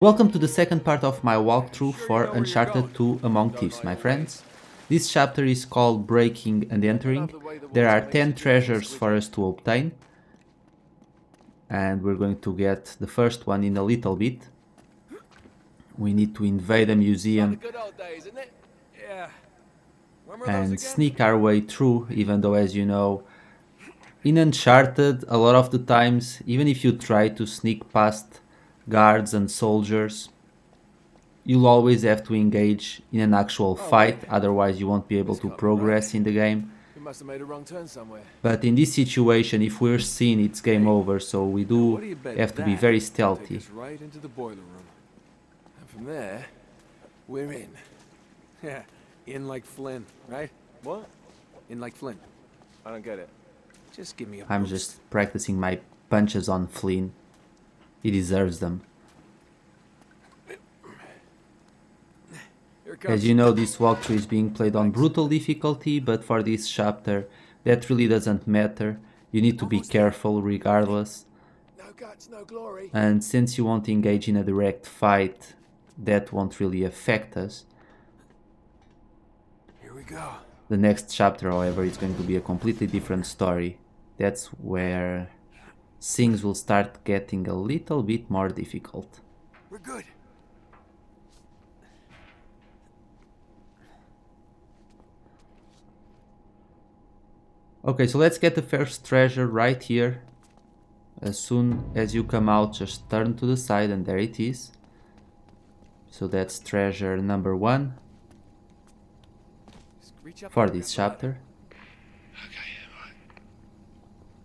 Welcome to the second part of my walkthrough for Uncharted 2 Among Thieves, my friends. This chapter is called Breaking and Entering. There are 10 treasures for us to obtain. And we're going to get the first one in a little bit. We need to invade a museum and sneak our way through, even though, as you know, in Uncharted, a lot of the times, even if you try to sneak past guards and soldiers, you'll always have to engage in an actual fight, otherwise you won't be able to progress in the game. We must have made a wrong turn somewhere. But in this situation, if we're seen, it's game over, so we do have to be very stealthy. Take us right into the boiler room. And from there, we're in. Yeah, in like Flynn, right? What? In like Flynn. I don't get it. Just give me a I'm boost. just practicing my punches on Flynn. He deserves them. Here it comes. As you know, this walkthrough is being played on brutal difficulty, but for this chapter, that really doesn't matter. You need to be careful regardless. No guts, no glory. And since you won't engage in a direct fight, that won't really affect us. Here we go. The next chapter, however, is going to be a completely different story. That's where things will start getting a little bit more difficult. We're good. Okay, so let's get the first treasure right here. As soon as you come out, just turn to the side and there it is. So that's treasure number 1 Just reach up for and this grab chapter. Okay, right.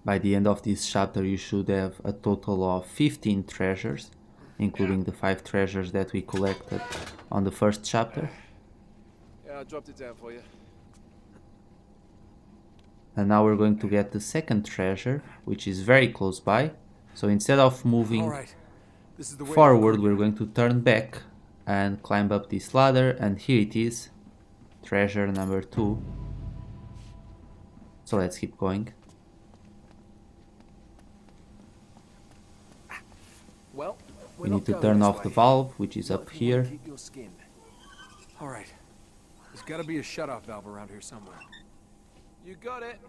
By the end of this chapter, you should have a total of 15 treasures, including the 5 treasures that we collected on the first chapter. Yeah, I dropped it down for you. And now we're going to get the second treasure, which is very close by. So instead of All moving right. This is the way forward, we're going to turn back and climb up this ladder. And here it is, treasure number 2. So let's keep going. Well, We need to turn off the valve, which is up here. Keep your skin. All right. There's got to be a shut-off valve around here somewhere. You got it.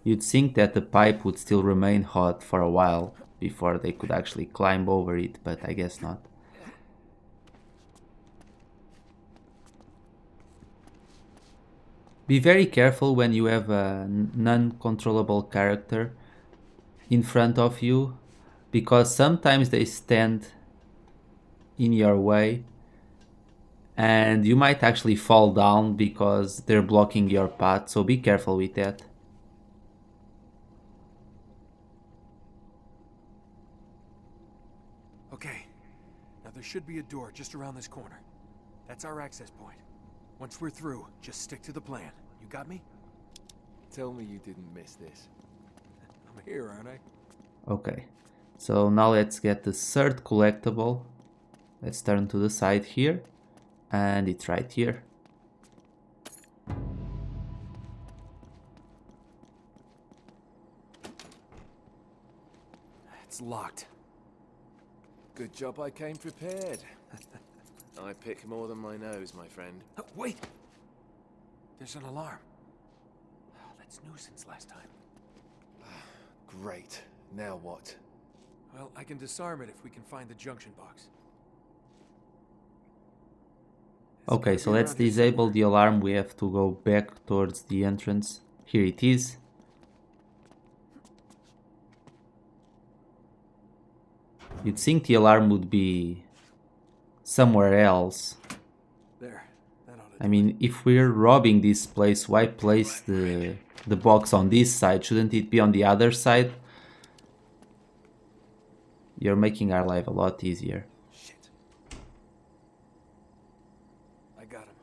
You'd think that the pipe would still remain hot for a while before they could actually climb over it, but I guess not. Be very careful when you have a non-controllable character in front of you, because sometimes they stand in your way and you might actually fall down because they're blocking your path, so be careful with that. Okay. Now there should be a door just around this corner. That's our access point. Once we're through, just stick to the plan. You got me? Tell me you didn't miss this. I'm here, aren't I? Okay, so now let's get the third collectible. Let's turn to the side here, and it's right here. It's locked. Good job I came prepared. I pick more than my nose, my friend. Wait! There's an alarm. That's new since last time. Great. Now what? Well, I can disarm it if we can find the junction box. Okay, so let's disable the alarm. We have to go back towards the entrance. Here it is. You'd think the alarm would be somewhere else. There. That ought to I mean, if we're robbing this place, why place the box on this side? Shouldn't it be on the other side? You're making our life a lot easier. Shit. I got him.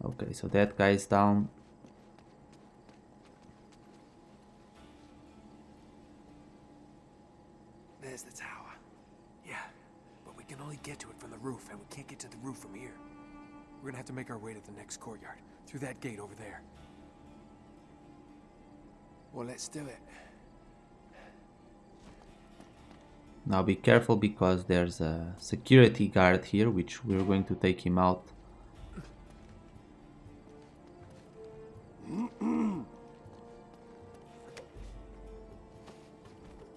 Okay, so that guy's down. There's the tower. Yeah, but we can only get to it from the roof, and we can't get to the roof from here. We're gonna have to make our way to the next courtyard. Through that gate over there. Well, let's do it. Now be careful because there's a security guard here, which we're going to take him out.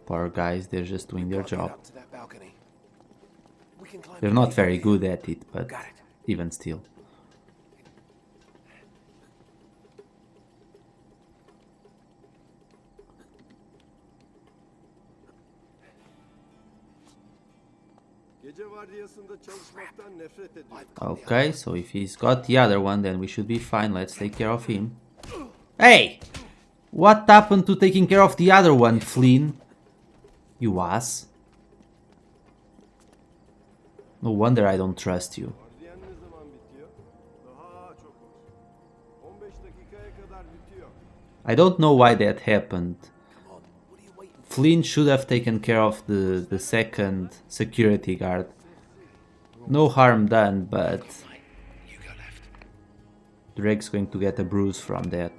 Poor guys, they're just doing their job. They're not very good at it, but even still. Okay, so if he's got the other one, then we should be fine. Let's take care of him. Hey! What happened to taking care of the other one, Flynn? You ass. No wonder I don't trust you. I don't know why that happened. Flynn should have taken care of the second security guard. No harm done, but Drake's going to get a bruise from that.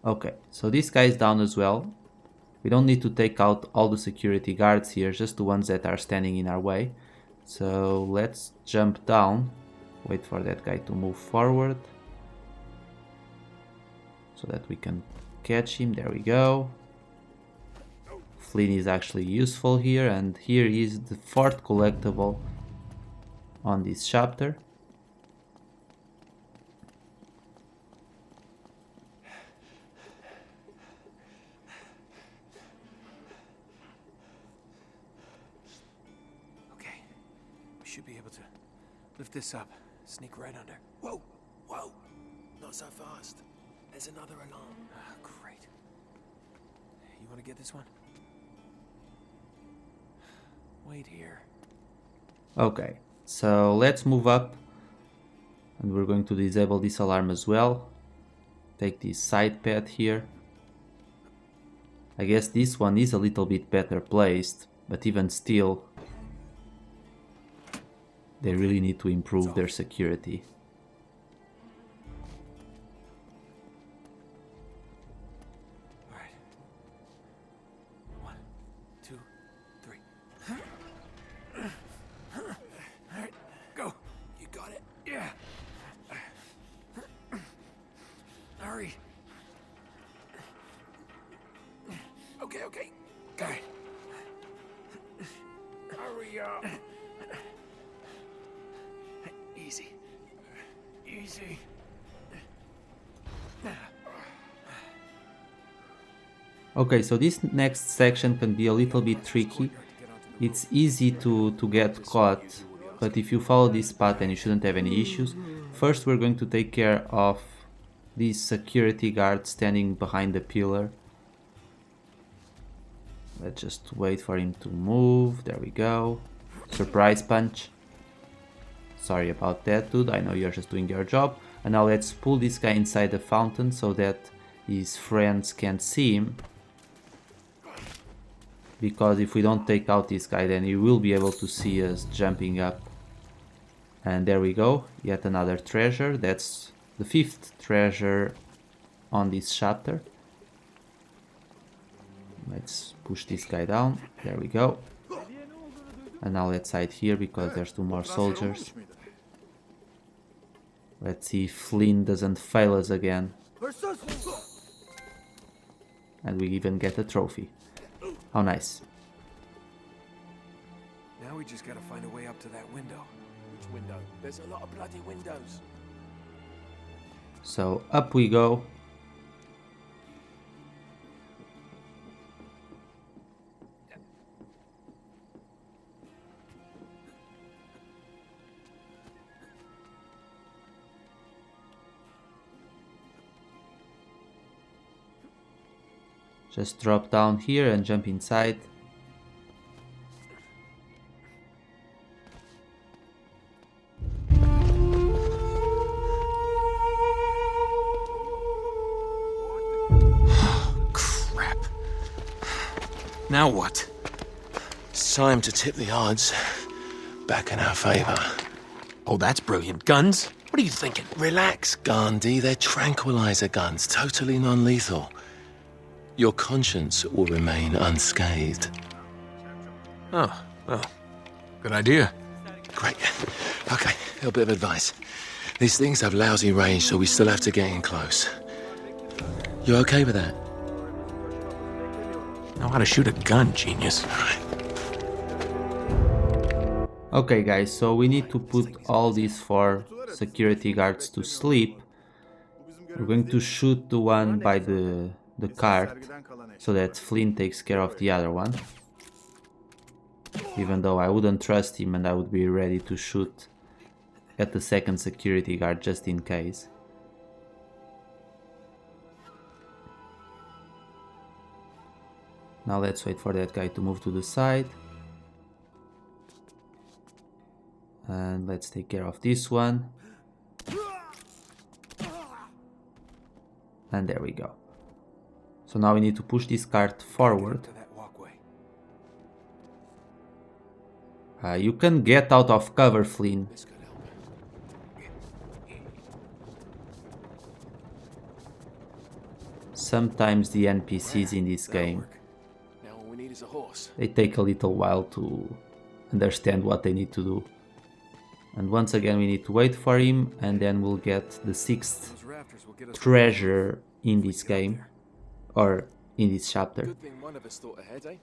Okay, so this guy is down as well. We don't need to take out all the security guards here, just the ones that are standing in our way. So let's jump down, wait for that guy to move forward, so that we can catch him. There we go. Flynn is actually useful here, and here is the fourth collectible on this chapter. Okay, we should be able to lift this up, sneak right under. Whoa, whoa, not so fast. There's another alarm. Ah, great. You want to get this one? Wait here. Okay, so let's move up, and we're going to disable this alarm as well. Take this side path here. I guess this one is a little bit better placed, but even still, they really need to improve their security. Okay. Got it. Hurry up. Easy. Easy. Okay, so this next section can be a little bit tricky. It's easy to get caught, but if you follow this path then you shouldn't have any issues. First we're going to take care of this security guard standing behind the pillar. Let's just wait for him to move. There we go. Surprise punch. Sorry about that, dude. I know you're just doing your job. And now let's pull this guy inside the fountain so that his friends can't see him. Because if we don't take out this guy, then he will be able to see us jumping up. And there we go. Yet another treasure. That's the 5th treasure on this chapter. Let's push this guy down. There we go. And now let's hide here because there's 2 more soldiers. Let's see if Flynn doesn't fail us again. And we even get a trophy. How nice. Now we just gotta find a way up to that window. Which window? There's a lot of bloody windows. So up we go. Just drop down here and jump inside. Crap. Now what? It's time to tip the odds. back in our favor. Oh, that's brilliant. Guns? What are you thinking? Relax, Gandhi. They're tranquilizer guns, totally non-lethal. Your conscience will remain unscathed. Oh, well, good idea. Great. Okay, a little bit of advice. These things have lousy range, so we still have to get in close. You okay with that? Know how to shoot a gun, genius. Okay guys, so we need to put all these 4 security guards to sleep. We're going to shoot the one by the cart so that Flynn takes care of the other one. Even though I wouldn't trust him and I would be ready to shoot at the second security guard just in case. Now let's wait for that guy to move to the side. And let's take care of this one. And there we go. So now we need to push this cart forward. You can get out of cover, Flynn. Sometimes the NPCs in this game, they take a little while to understand what they need to do. And once again we need to wait for him, and then we'll get the 6th treasure in this game, or in this chapter. Good thing one of us thought ahead, eh?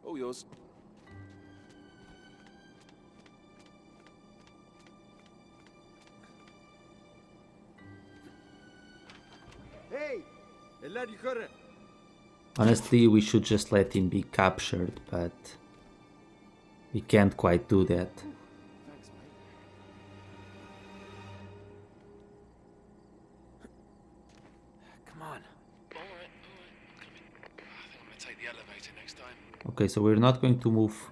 All yours. Hey! Eller yukarı. Honestly, we should just let him be captured, but we can't quite do that. Thanks, mate. Come on. Alright. I think I'm gonna take the elevator next time. Okay, so we're not going to move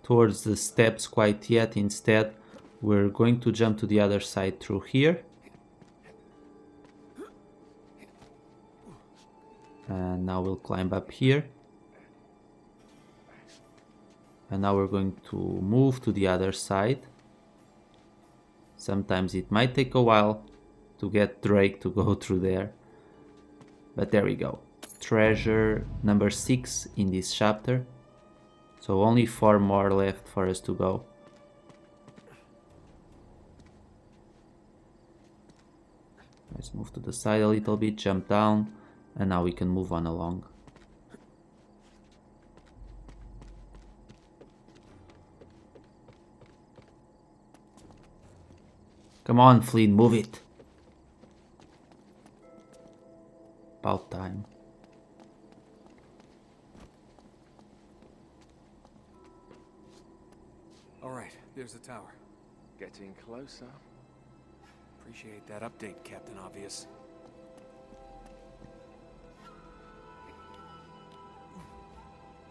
towards the steps quite yet. Instead, we're going to jump to the other side through here. And now we'll climb up here. And now we're going to move to the other side. Sometimes it might take a while to get Drake to go through there. But there we go. Treasure number 6 in this chapter. So only 4 more left for us to go. Let's move to the side a little bit, jump down, and now we can move on along. Come on, Flynn, move it. About time. All right, there's the tower. Getting closer. Appreciate that update, Captain Obvious.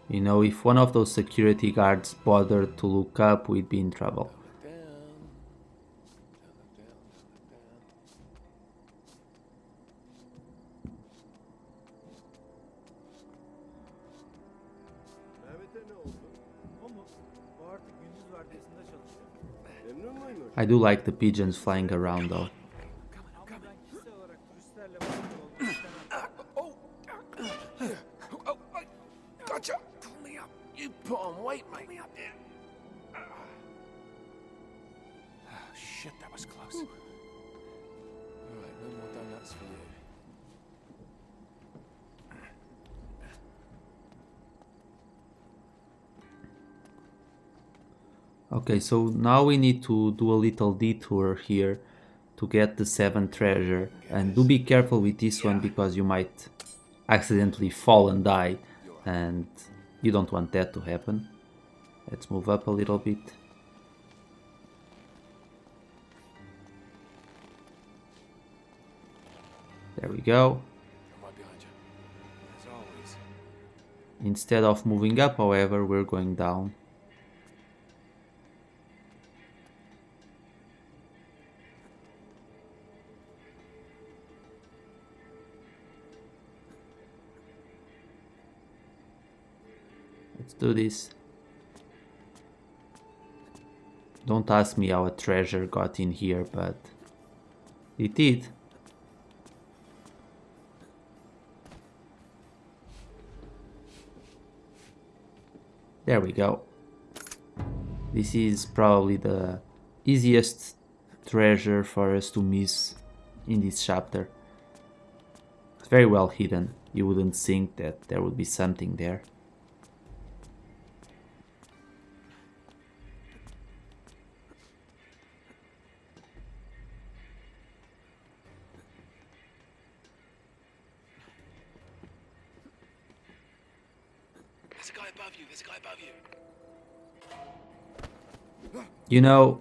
You know, if one of those security guards bothered to look up, we'd be in trouble. Down. Down. Mehmet'e ne oldu? O mu? O artık gündüz vardiyasında çalışıyor. Memnun muymuş? I do like the pigeons flying around though. Ama ben kişisel olarak turistlerle muhatap olmak istemem. Oh, gotcha. Pull me up. You put on weight, mate. Pull me up here. Oh, shit, that was close. All right, no more donuts for you. Okay, so now we need to do a little detour here to get the 7th treasure. And do be careful with this one because you might accidentally fall and die, and you don't want that to happen. Let's move up a little bit. There we go. I'm right behind you. As always. Instead of moving up, however, we're going down. Let's do this. Don't ask me how a treasure got in here, but it did. There we go. This is probably the easiest treasure for us to miss in this chapter. It's very well hidden. You wouldn't think that there would be something there. There's a guy above you. There's a guy above you. You know,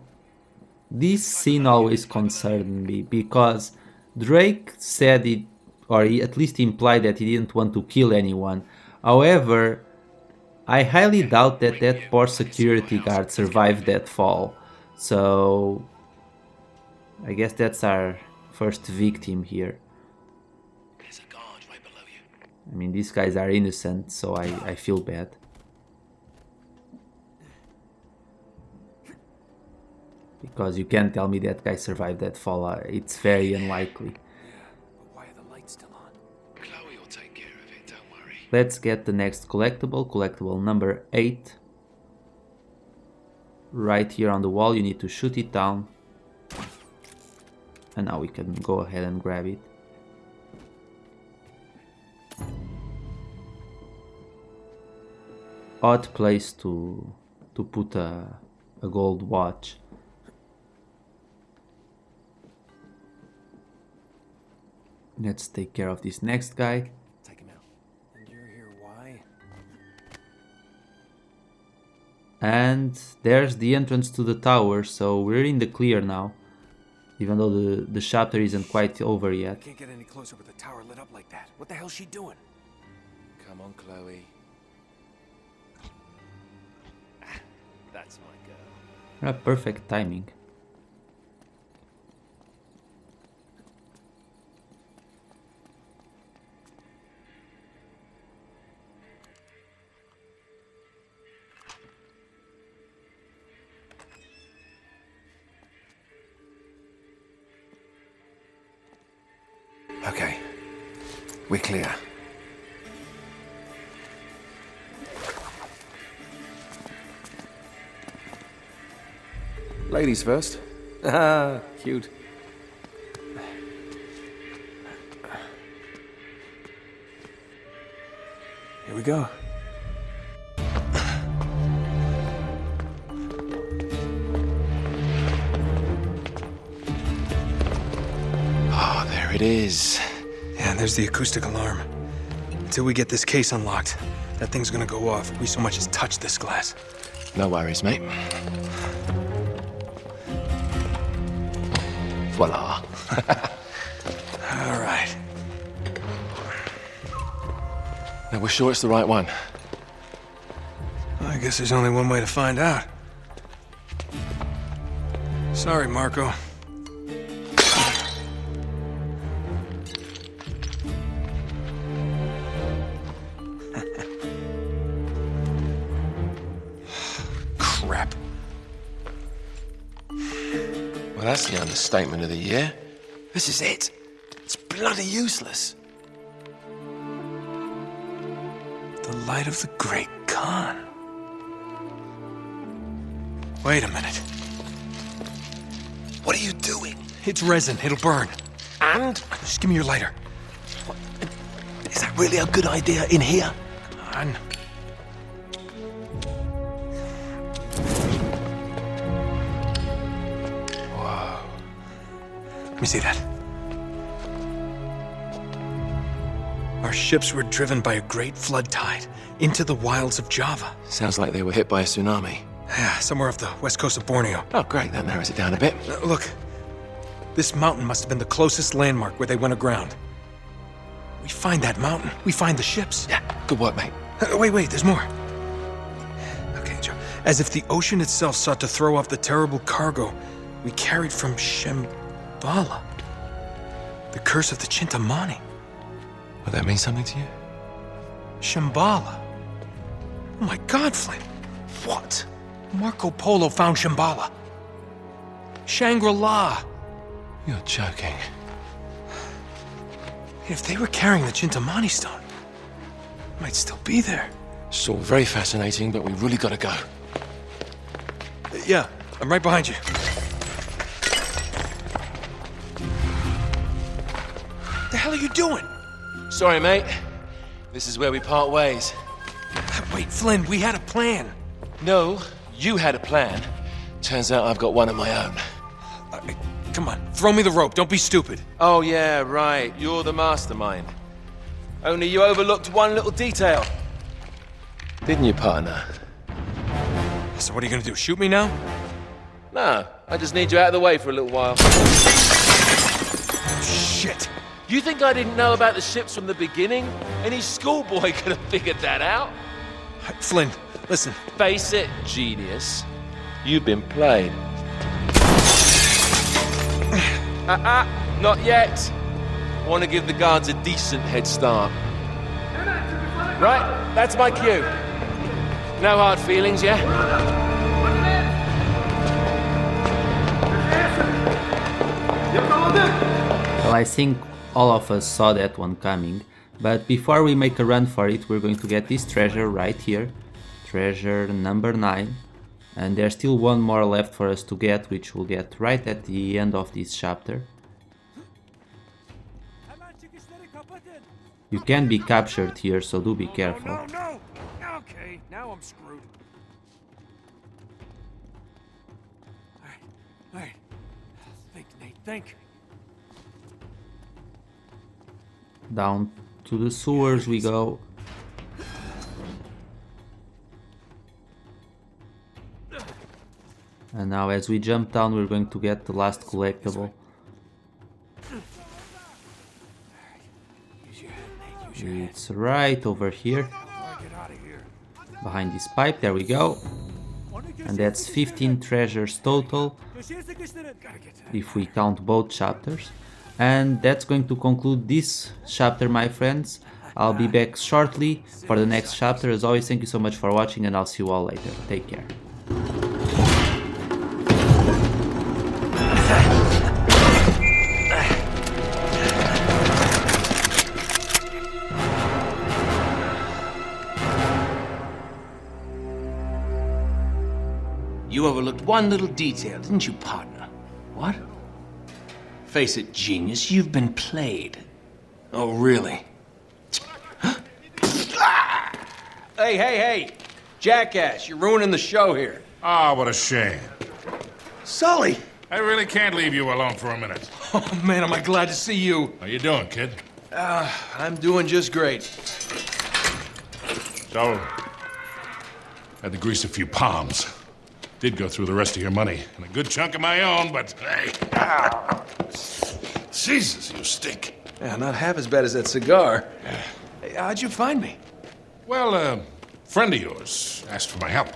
this scene always concerned me because Drake said it, or he at least implied that he didn't want to kill anyone. However, I highly doubt that that poor security guard survived that fall. So, I guess that's our first victim here. There's a guard right below you. I mean, these guys are innocent, so I feel bad. Because you can't tell me that guy survived that fall. It's very unlikely. But why are the lights still on? Chloe will take care of it, don't worry. Let's get the next collectible. Collectible number 8. Right here on the wall, you need to shoot it down. And now we can go ahead and grab it. Odd place to put a gold watch. Let's take care of this next guy. Take him out. And you're here why? And there's the entrance to the tower, so we're in the clear now. Even though the chapter isn't quite over yet. Can't get any closer with the tower lit up like that. What the hell's she doing? Come on, Chloe. That's my girl. Perfect timing. Okay. We're clear. Ladies first. Ah, cute. Here we go. Oh, there it is. Yeah, there's the acoustic alarm. Until we get this case unlocked, that thing's gonna go off if we so much as touch this glass. No worries, mate. Voila. All right. Now, we're sure it's the right one. Well, I guess there's only one way to find out. Sorry, Marco. Crap. Well, that's the understatement of the year. This is it. It's bloody useless. The light of the Great Khan. Wait a minute. What are you doing? It's resin. It'll burn. And? Just give me your lighter. Is that really a good idea in here? Come on. Whoa. Let me see that. Our ships were driven by a great flood tide into the wilds of Java. Sounds like they were hit by a tsunami. Yeah, somewhere off the west coast of Borneo. Oh, great. That narrows it down a bit. Look, this mountain must have been the closest landmark where they went aground. We find that mountain, we find the ships. Yeah, good work, mate. Wait, there's more. Okay, Joe. As if the ocean itself sought to throw off the terrible cargo we carried from Shambhala. The curse of the Chintamani. Will that mean something to you? Shambhala. Oh my God, Flynn. What? Marco Polo found Shambhala. Shangri-La. You're joking. If they were carrying the Chintamani stone, it might still be there. It's all very fascinating, but we really gotta go. Yeah, I'm right behind you. What the hell are you doing? Sorry, mate. This is where we part ways. Wait, Flynn, we had a plan. No, you had a plan. Turns out I've got one of my own. Come on, throw me the rope. Don't be stupid. Oh, yeah, right. You're the mastermind. Only you overlooked one little detail. Didn't you, partner? So what are you gonna do, shoot me now? No, I just need you out of the way for a little while. Shit. You think I didn't know about the ships from the beginning? Any schoolboy could have figured that out. Flynn, listen. Face it, genius. You've been played. Not yet. Want to give the guards a decent head start. Right, that's my cue. No hard feelings, yeah? Well, I think all of us saw that one coming, but before we make a run for it, we're going to get this treasure right here. Treasure number 9. And there's still one more left for us to get, which we'll get right at the end of this chapter. You can be captured here, so do be careful. No. Okay, now I'm screwed. All right. Think, Nate, think. Down to the sewers we go. And now as we jump down, we're going to get the last collectible. It's right over here. Behind this pipe, there we go. And that's 15 treasures total, if we count both chapters. And that's going to conclude this chapter, my friends. I'll be back shortly for the next chapter. As always, thank you so much for watching, and I'll see you all later. Take care. You overlooked one little detail, didn't you, partner? What? Face it, genius, you've been played. Oh, really? Hey! Jackass, you're ruining the show here. Ah, what a shame. Sully! I really can't leave you alone for a minute. Oh, man, am I glad to see you. How you doing, kid? I'm doing just great. So, had to grease a few palms. Did go through the rest of your money, and a good chunk of my own, but hey. Jesus, you stink. Yeah, not half as bad as that cigar. Hey, how'd you find me? Well, a friend of yours asked for my help.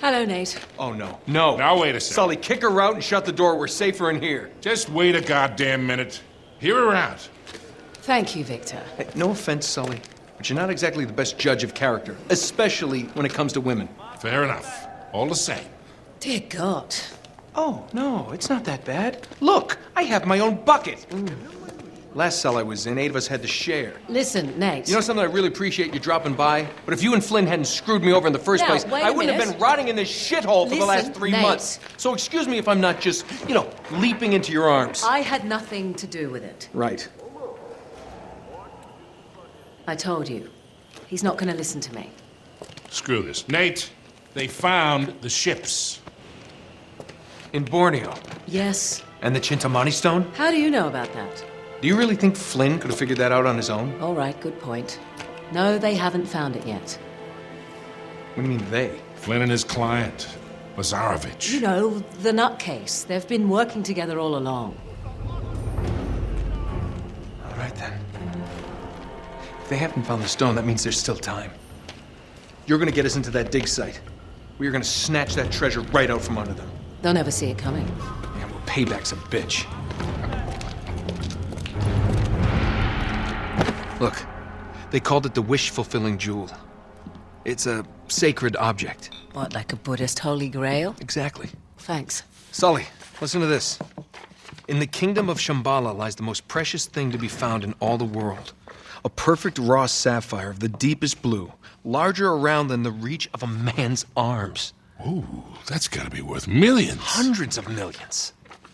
Hello, Nate. Oh, no. No. Now, wait a second. Sully, kick her out and shut the door. We're safer in here. Just wait a goddamn minute. Hear her out. Thank you, Victor. Hey, no offense, Sully, but you're not exactly the best judge of character, especially when it comes to women. Fair enough. All the same. Dear God. Oh, no, it's not that bad. Look, I have my own bucket. Last cell I was in, 8 of us had to share. Listen, Nate. You know something, I really appreciate you dropping by, but if you and Flynn hadn't screwed me over in the first Now, place, wait I a wouldn't have minute. been rotting in this shithole for the last Listen, 3 Nate. months. So excuse me if I'm not just, leaping into your arms. I had nothing to do with it. Right. I told you. He's not going to listen to me. Screw this. Nate, they found the ships. In Borneo. Yes. And the Chintamani stone? How do you know about that? Do you really think Flynn could have figured that out on his own? All right, good point. No, they haven't found it yet. What do you mean, they? Flynn and his client, Lazarovich. You know, the nutcase. They've been working together all along. All right, then. If they haven't found the stone, that means there's still time. You're gonna get us into that dig site. We are gonna snatch that treasure right out from under them. They'll never see it coming. Yeah, well, payback's a bitch. Look, they called it the wish-fulfilling jewel. It's a sacred object. What, like a Buddhist holy grail? Exactly. Thanks. Sully, listen to this. In the kingdom of Shambhala lies the most precious thing to be found in all the world. A perfect raw sapphire of the deepest blue, larger around than the reach of a man's arms. Ooh, that's gotta be worth millions. Hundreds of millions.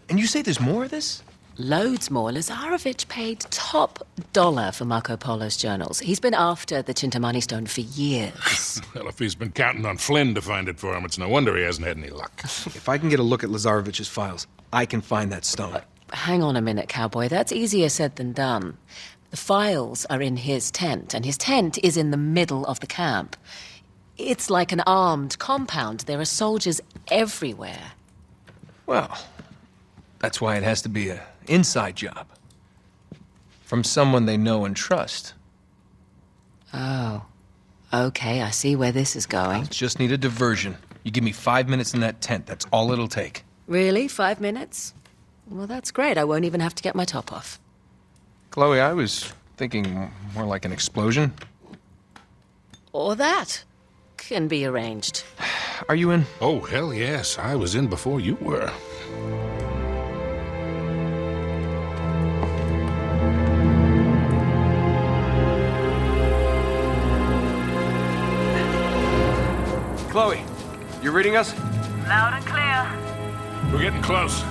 And you say there's more of this? Loads more. Lazarevich paid top dollar for Marco Polo's journals. He's been after the Chintamani stone for years. Well, if he's been counting on Flynn to find it for him, it's no wonder he hasn't had any luck. If I can get a look at Lazarevich's files, I can find that stone. Hang on a minute, cowboy. That's easier said than done. The files are in his tent, and his tent is in the middle of the camp. It's like an armed compound. There are soldiers everywhere. Well, that's why it has to be an inside job. From someone they know and trust. Oh. Okay, I see where this is going. Just need a diversion. You give me 5 minutes in that tent, that's all it'll take. Really? 5 minutes? Well, that's great. I won't even have to get my top off. Chloe, I was thinking more like an explosion. Or that. Can be arranged. Are you in? Oh, hell yes. I was in before you were. Chloe, you reading us? Loud and clear. We're getting close.